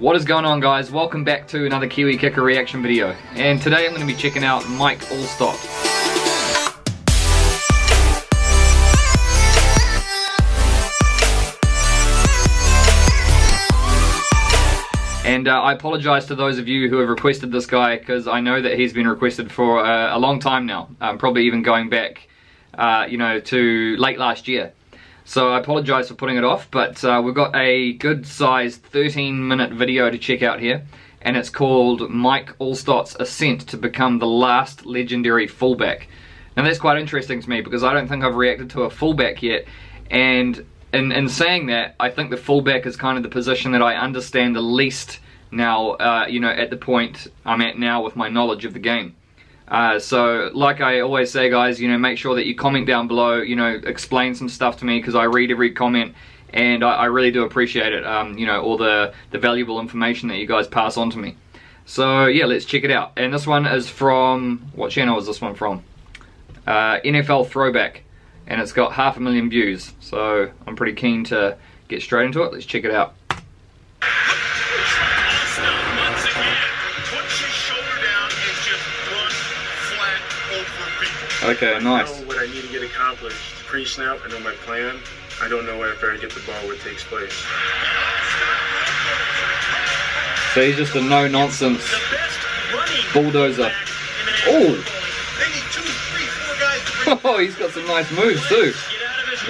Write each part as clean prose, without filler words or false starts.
What is going on, guys? Welcome back to another Kiwi Kicker reaction video. And today I'm going to be checking out Mike Alstott. And I apologize to those of you who have requested this guy, because I know that he's been requested for a long time now. Probably even going back, you know, to late last year. So I apologize for putting it off, but we've got a good sized 13-minute video to check out here, and it's called Mike Alstott's Ascent to Become the Last Legendary Fullback. Now that's quite interesting to me because I don't think I've reacted to a fullback yet, and in saying that, I think the fullback is kind of the position that I understand the least now, you know, at the point I'm at now with my knowledge of the game. So like I always say, guys, you know, make sure that you comment down below, you know, explain some stuff to me, because I read every comment and I really do appreciate it, you know, all the valuable information that you guys pass on to me. So yeah, let's check it out. And this one is from, what channel is this one from? NFL Throwback, and it's got 500,000 views, so I'm pretty keen to get straight into it. Let's check it out. Okay, nice. I know what I need to get accomplished pre-snap. I know my plan. I don't know after I get the ball what takes place. So he's just a no-nonsense bulldozer. Oh! Oh, he's got some nice moves too.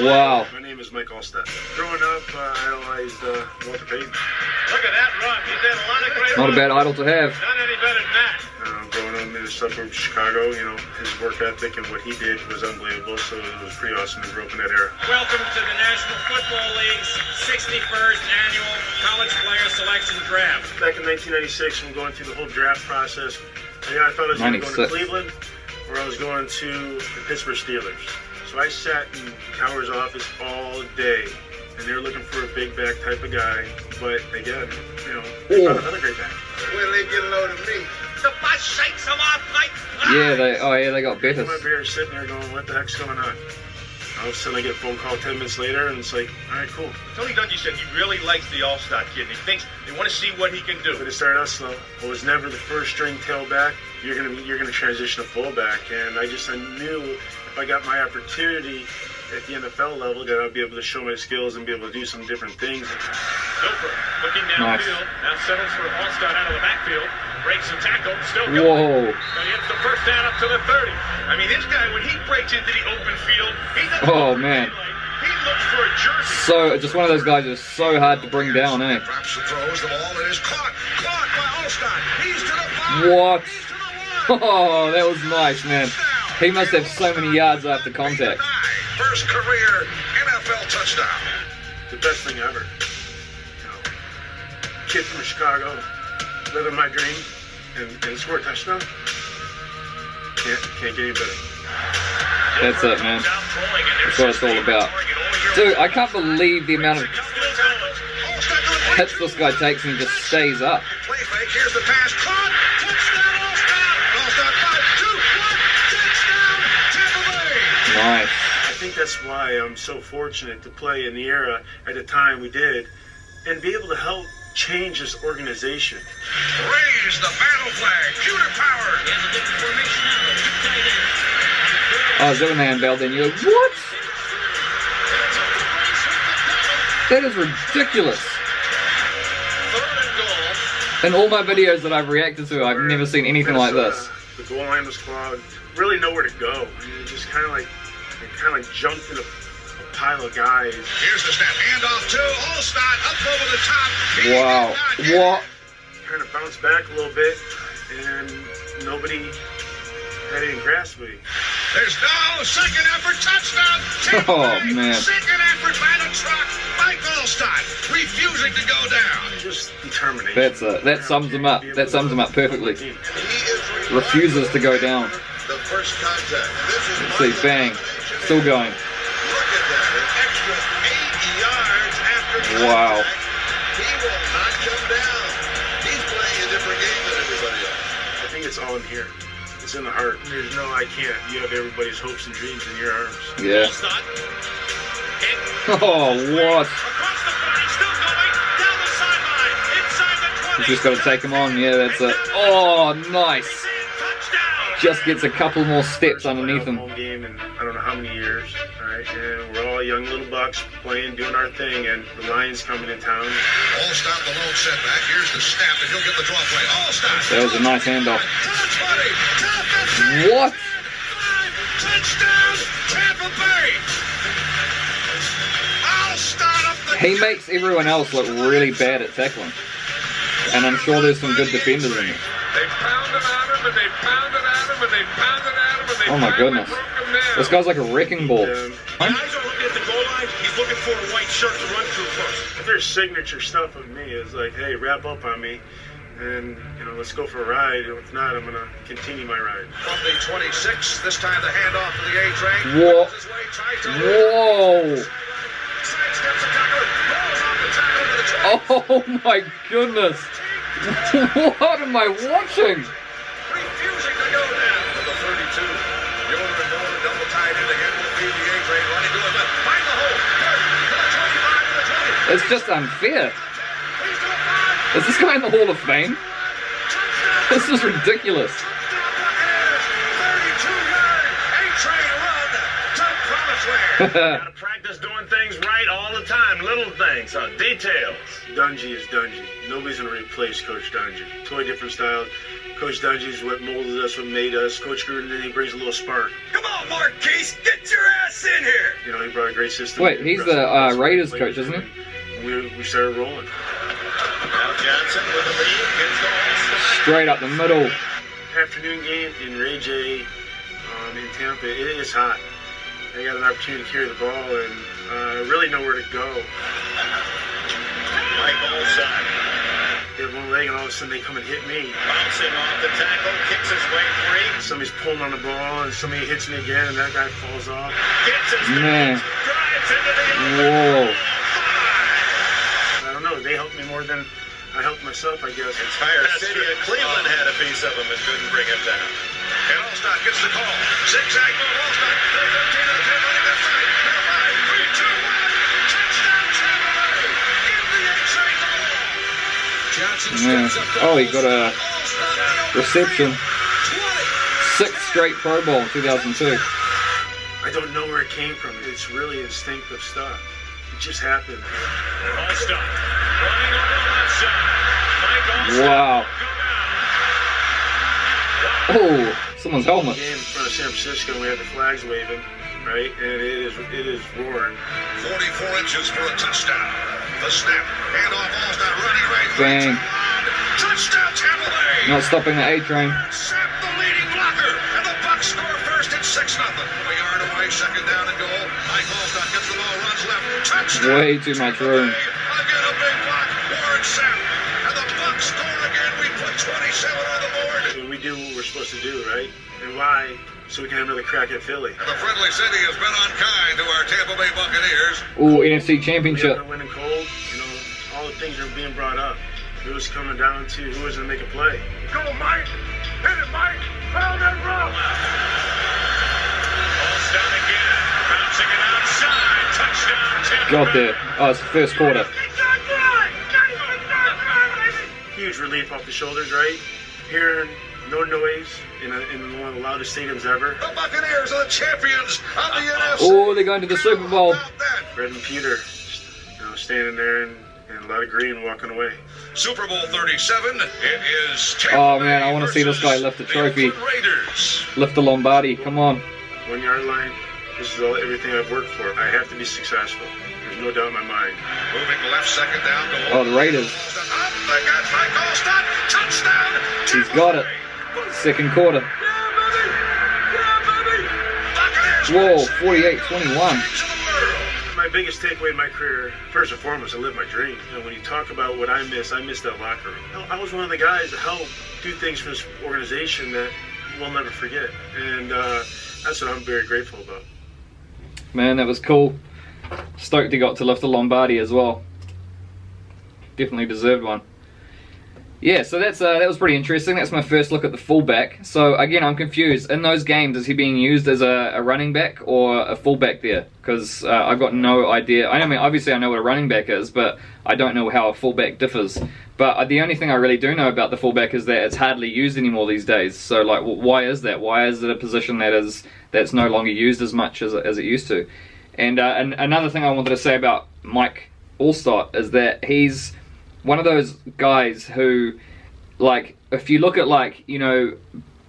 Wow. My name is Mike Alstott. Growing up, I idolized Walter Payton. Look at that run. He's had a lot of great Not a bad idol to have. Not any better than that. Growing up in the suburb of Chicago, you know, his work ethic and what he did was unbelievable, so it was pretty awesome to grow up in that era. Welcome to the National Football League's 61st Annual College Player Selection Draft. Back in 1996, when going through the whole draft process, I thought I was going to go to Cleveland, or I was going to the Pittsburgh Steelers. So I sat in Cowher's office all day, and they were looking for a big back type of guy, but again, you know, they found another great back. When they get a load of me, the bus shakes them off like yeah, they got better. My bear sitting there going, what the heck's going on? All of a sudden I get a phone call 10 minutes later, and it's like, all right, cool. Tony Dungy said he really likes the Alstott kid, and he thinks they want to see what he can do. But it started out slow. I was never the first string tailback. You're gonna transition to fullback, and I knew if I got my opportunity at the NFL level, that I'd be able to show my skills and be able to do some different things. Doper looking downfield, now settles for Alstott out of the backfield, breaks the tackle, still going. Whoa. But he hits the first down up to the 30. I mean, this guy, when he breaks into the open field, he doesn't man. He looks for a jersey. So, just one of those guys that's so hard to bring down, eh? Drops and throws the ball, and is caught by Alstott. He's to the 5. What? Oh, that was nice, man. He must have so many yards after contact. First career NFL touchdown. The best thing ever. You know, kid from Chicago, living my dream, and score a touchdown. Can't get any better. That's it, man. That's what it's all about. Dude, I can't believe the amount of hits this guy takes and he just stays up. Play fake, here's the pass. Caught! Touchdown, Alstott! Alstott 5, 2, 1, touchdown, Tampa Bay! Nice. I think that's why I'm so fortunate to play in the era at the time we did, and be able to help change this organization. Raise the battle flag, Pewter Power! Oh, Zimmerman belled in. You're like, what? That is ridiculous. In all my videos that I've reacted to, I've never seen anything like this. The goal line was clogged. Really nowhere to go. I mean, just kind of like jumped in a pile of guys. Here's the snap, handoff to Alstott, up over the top. Wow. What? Kind of bounced back a little bit, and nobody had any grasp me. There's no second effort touchdown. Oh, man. Second effort by the truck. Mike Alstott refusing to go down. Just determination. That's it. That sums him up. That sums him up perfectly. Refuses to go down. The first contact. Let's see, bang. Still going. Look at that. An extra 8 yards after contact. Wow. He will not come down. He's playing a different game than everybody else. I think it's all in here. It's in the heart. There's no I can't. You have everybody's hopes and dreams in your arms. Yeah. Oh, what? Across the 40, still going, down the sideline, inside the 20. He's just got to take him on. Yeah, that's it. Oh, nice. Just gets a couple more steps underneath him. Home game in I don't know how many years. All right, and we're all young little bucks playing, doing our thing, and the Lions coming in town. Alstott the lone setback. Here's the snap, and he'll get the draw play. Alstott. That was a nice handoff. What? Touchdown, Tampa Bay. Alstott up the. He makes everyone else look really bad at tackling, and I'm sure there's some good defenders in it. They pounded at him and they pounded at him and they pounded at him and they Oh my goodness. This guy's like a wrecking ball. Guys are looking at the goal line. He's looking for a white shirt to run through first. If there's signature stuff of me, it's like, hey, wrap up on me, and let's go for a ride. If not, I'm gonna continue my ride. From the 26, this time the handoff to the A train. Whoa. Whoa. Whoa. Oh my goodness. What am I watching? Refusing to go down to the 32. Yoder and Nolan double tied in again will feed the A train running to his left. Find the hole. 30 to the 25 to the 20. It's just unfair. Is this guy in the Hall of Fame? This is ridiculous. 32-yard A-train run to promised land. Gotta practice doing things right all the time. Little things, details. Dungy is Dungy. Nobody's gonna replace Coach Dungy. Totally different style. Coach Dungy is what molded us, what made us. Coach Gruden, he brings a little spark. Come on, Marquise, get your ass in here. He brought a great system. Wait, he's the Raiders coach, isn't he? We started rolling. Now Johnson with the lead gets the Alstott. Straight up the middle. Afternoon game in Ray J in Tampa. It is hot. I got an opportunity to carry the ball and really know where to go. Mike Alstott They have one leg and all of a sudden they come and hit me. bouncing off the tackle, kicks his way free. Somebody's pulling on the ball and somebody hits me again and that guy falls off. Gets his Man. drives into the Whoa. I don't know. They helped me more than I helped myself, I guess. entire city of Cleveland had a piece of him and couldn't bring him down. And Alstott gets the call. Zigzag move, Alstott. They're 13 to the 10, running this side. Now 5, 3, 2, 1. Touchdown, Tampa Bay. Give the A-train the ball. Johnson steps up to Oh, he got a Alstott. reception. 20. 6th straight Pro Bowl in 2002. I don't know where it came from. It's really instinctive stuff. It just happened. Alstott running on the left side. Mike Alstott Wow. will go down. Oh, someone's helmet. Game in front of San Francisco, we had the flags waving, right? And it is roaring. 44 inches for a touchdown. The snap. Handoff, Alstott running right. Bang. Touchdown, Tampa Bay. Not stopping the A train. Sapp the leading blocker, and the Bucs score first at 6-0. A yard away, second down and goal. Mike Alstott gets the ball, runs left. Touchdown. Way too much room. Again a big block. Warren Sapp. And the Bucs score again. We put 27 on the board. So we do what we're supposed to do, right? And why? So we can have another crack at Philly. And the friendly city has been unkind to our Tampa Bay Buccaneers. Ooh, NFC We Championship. have been winning cold. All the things are being brought up. It was coming down to who was going to make a play. Go, Mike. Hit it, Mike. Found and run. Alstott again, bouncing it outside. Touchdown, Tampa Got Bay. there. Oh, it's the first quarter. Huge relief off the shoulders, right? Hearing no noise in one of the loudest stadiums ever. The Buccaneers are the champions of the NFC. Oh, they're going to the Super Bowl. How about that? Fred and Peter, standing there and a lot of green walking away. Super Bowl 37. It is Tampa Oh, man, I Bay wanna see this guy versus lift the the trophy. Oakland Raiders. Lift the Lombardi. Come on. 1 yard line. This is everything I've worked for. I have to be successful. There's no doubt in my mind. Moving left, second down, goal. Oh, the Raiders. Up they got Mike Alstott. Touchdown. He's Tampa got it. Bay. Second quarter. Buccaneers Whoa, win 48-21. My biggest takeaway in my career, first and foremost, I lived my dream. And when you talk about what I miss that locker room. I was one of the guys that helped do things for this organization that we'll never forget. And that's what I'm very grateful about. Man, that was cool. Stoked he got to lift the Lombardi as well. Definitely deserved one. yeah, so that was pretty interesting. That's my first look at the fullback. So again, I'm confused. In those games, is he being used as a running back or a fullback there? Because I've got no idea. I mean, obviously I know what a running back is, but I don't know how a fullback differs. But the only thing I really do know about the fullback is that it's hardly used anymore these days. So like, why is that? Why is it a position that's no longer used as much as it used to? And another thing I wanted to say about Mike Alstott is that he's one of those guys who, like, if you look at, like, you know,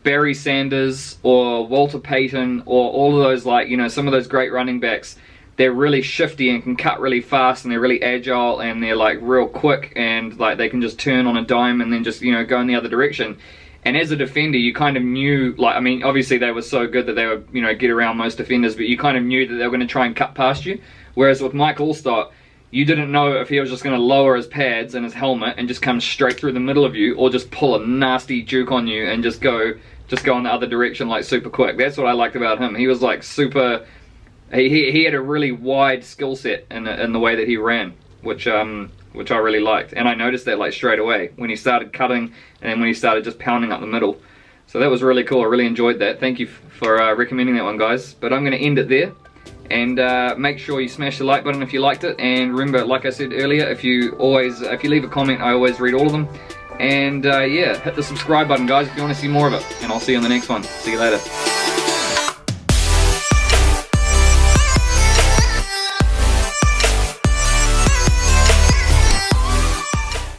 Barry Sanders or Walter Payton or all of those, like, you know, some of those great running backs, they're really shifty and can cut really fast and they're really agile and they're, like, real quick and, like, they can just turn on a dime and then just, you know, go in the other direction. And as a defender, you kind of knew, like, I mean, obviously they were so good that they would, you know, get around most defenders, but you kind of knew that they were going to try and cut past you. Whereas with Mike Alstott, you didn't know if he was just going to lower his pads and his helmet and just come straight through the middle of you, or just pull a nasty juke on you and just go in the other direction like super quick. That's what I liked about him. He was like super. He had a really wide skill set in the way that he ran, which I really liked, and I noticed that like straight away when he started cutting and then when he started just pounding up the middle. So that was really cool. I really enjoyed that. Thank you for recommending that one, guys. But I'm going to end it there. And make sure you smash the like button if you liked it. And remember, like I said earlier, if you leave a comment, I always read all of them. And yeah, hit the subscribe button, guys, if you want to see more of it. And I'll see you on the next one. See you later.